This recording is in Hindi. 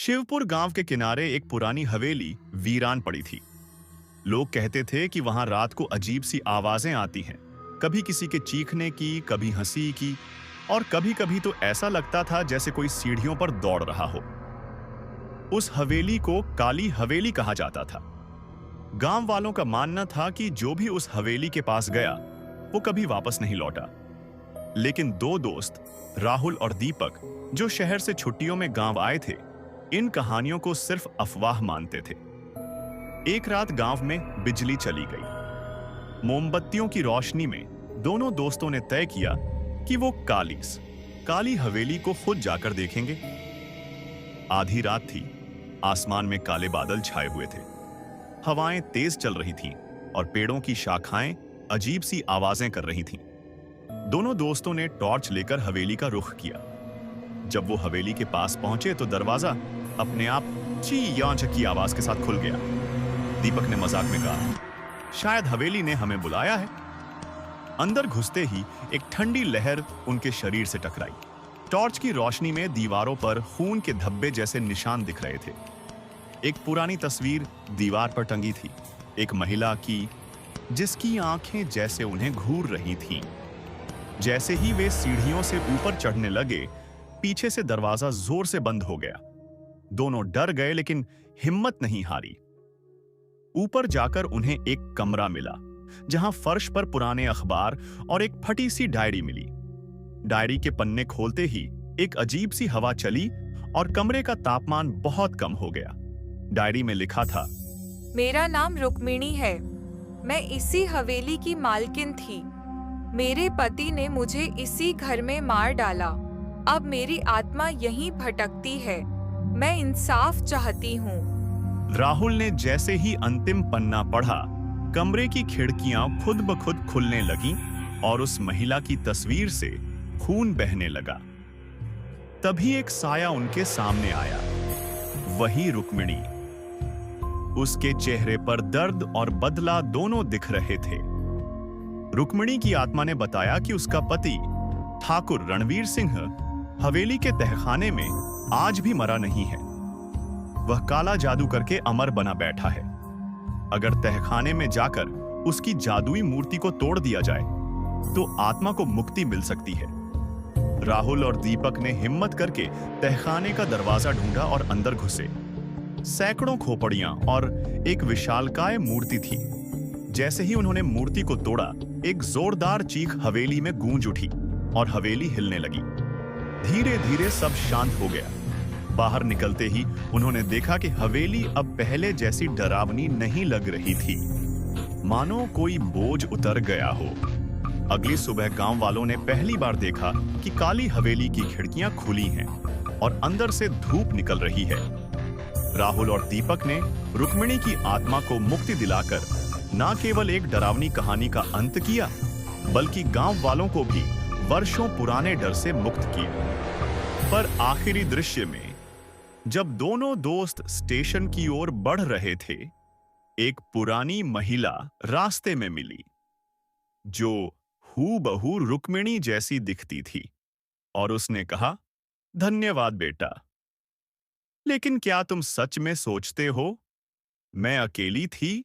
शिवपुर गांव के किनारे एक पुरानी हवेली वीरान पड़ी थी। लोग कहते थे कि वहां रात को अजीब सी आवाजें आती हैं, कभी किसी के चीखने की, कभी हंसी की, और कभी कभी तो ऐसा लगता था जैसे कोई सीढ़ियों पर दौड़ रहा हो। उस हवेली को काली हवेली कहा जाता था। गांव वालों का मानना था कि जो भी उस हवेली के पास गया वो कभी वापस नहीं लौटा। लेकिन दो दोस्त, राहुल और दीपक, जो शहर से छुट्टियों में गांव आए थे, इन कहानियों को सिर्फ अफवाह मानते थे। एक रात गांव में बिजली चली गई। मोमबत्तियों की रोशनी में दोनों दोस्तों ने तय किया कि वो काली हवेली को खुद जाकर देखेंगे। आधी रात थी, आसमान में काले बादल छाए हुए थे, हवाएं तेज चल रही थीं और पेड़ों की शाखाएं अजीब सी आवाजें कर रही थीं। दोनों दोस्तों ने टॉर्च लेकर हवेली का रुख किया। जब वो हवेली के पास पहुंचे तो दरवाजा अपने आप ची या की आवाज के साथ खुल गया। दीपक ने मजाक में कहा, शायद हवेली ने हमें बुलाया है। अंदर घुसते ही एक ठंडी लहर उनके शरीर से टकराई। टॉर्च की रोशनी में दीवारों पर खून के धब्बे जैसे निशान दिख रहे थे। एक पुरानी तस्वीर दीवार पर टंगी थी, एक महिला की, जिसकी आंखें जैसे उन्हें घूर रही थीं। जैसे ही वे सीढ़ियों से ऊपर चढ़ने लगे, पीछे से दरवाजा जोर से बंद हो गया। दोनों डर गए लेकिन हिम्मत नहीं हारी। ऊपर जाकर उन्हें एक कमरा मिला, जहां फर्श पर पुराने अखबार और एक फटी सी डायरी मिली। डायरी के पन्ने खोलते ही एक अजीब सी हवा चली और कमरे का तापमान बहुत कम हो गया। डायरी में लिखा था, मेरा नाम रुक्मिणी है। मैं इसी हवेली की मालकिन थी। मेरे पति ने मुझे इसी घर में मार डाला। अब मेरी आत्मा यहीं भटकती है। मैं इंसाफ चाहती हूँ। राहुल ने जैसे ही अंतिम पन्ना पढ़ा, कमरे की खिड़कियां खुद ब खुद खुलने लगीं और उस महिला की तस्वीर से खून बहने लगा। तभी एक साया उनके सामने आया, वही रुक्मिणी। उसके चेहरे पर दर्द और बदला दोनों दिख रहे थे। रुक्मिणी की आत्मा ने बताया कि उसका पति ठाकुर रणवीर सिंह हवेली के तहखाने में आज भी मरा नहीं है। वह काला जादू करके अमर बना बैठा है। अगर तहखाने में जाकर उसकी जादुई मूर्ति को तोड़ दिया जाए तो आत्मा को मुक्ति मिल सकती है। राहुल और दीपक ने हिम्मत करके तहखाने का दरवाजा ढूंढा और अंदर घुसे। सैकड़ों खोपड़ियां और एक विशालकाय मूर्ति थी। जैसे ही उन्होंने मूर्ति को तोड़ा, एक जोरदार चीख हवेली में गूंज उठी और हवेली हिलने लगी। धीरे धीरे सब शांत हो गया। बाहर निकलते ही उन्होंने देखा कि हवेली अब पहले जैसी डरावनी नहीं लग रही थी, मानो कोई बोझ उतर गया हो। अगली सुबह गांव वालों ने पहली बार देखा कि काली हवेली की खिड़कियां खुली हैं और अंदर से धूप निकल रही है। राहुल और दीपक ने रुक्मिणी की आत्मा को मुक्ति दिलाकर न केवल एक डरावनी कहानी का अंत किया, बल्कि गांव वालों को भी वर्षों पुराने डर से मुक्त किया। पर आखिरी दृश्य में जब दोनों दोस्त स्टेशन की ओर बढ़ रहे थे, एक पुरानी महिला रास्ते में मिली, जो हूबहू रुक्मिणी जैसी दिखती थी, और उसने कहा, धन्यवाद बेटा, लेकिन क्या तुम सच में सोचते हो मैं अकेली थी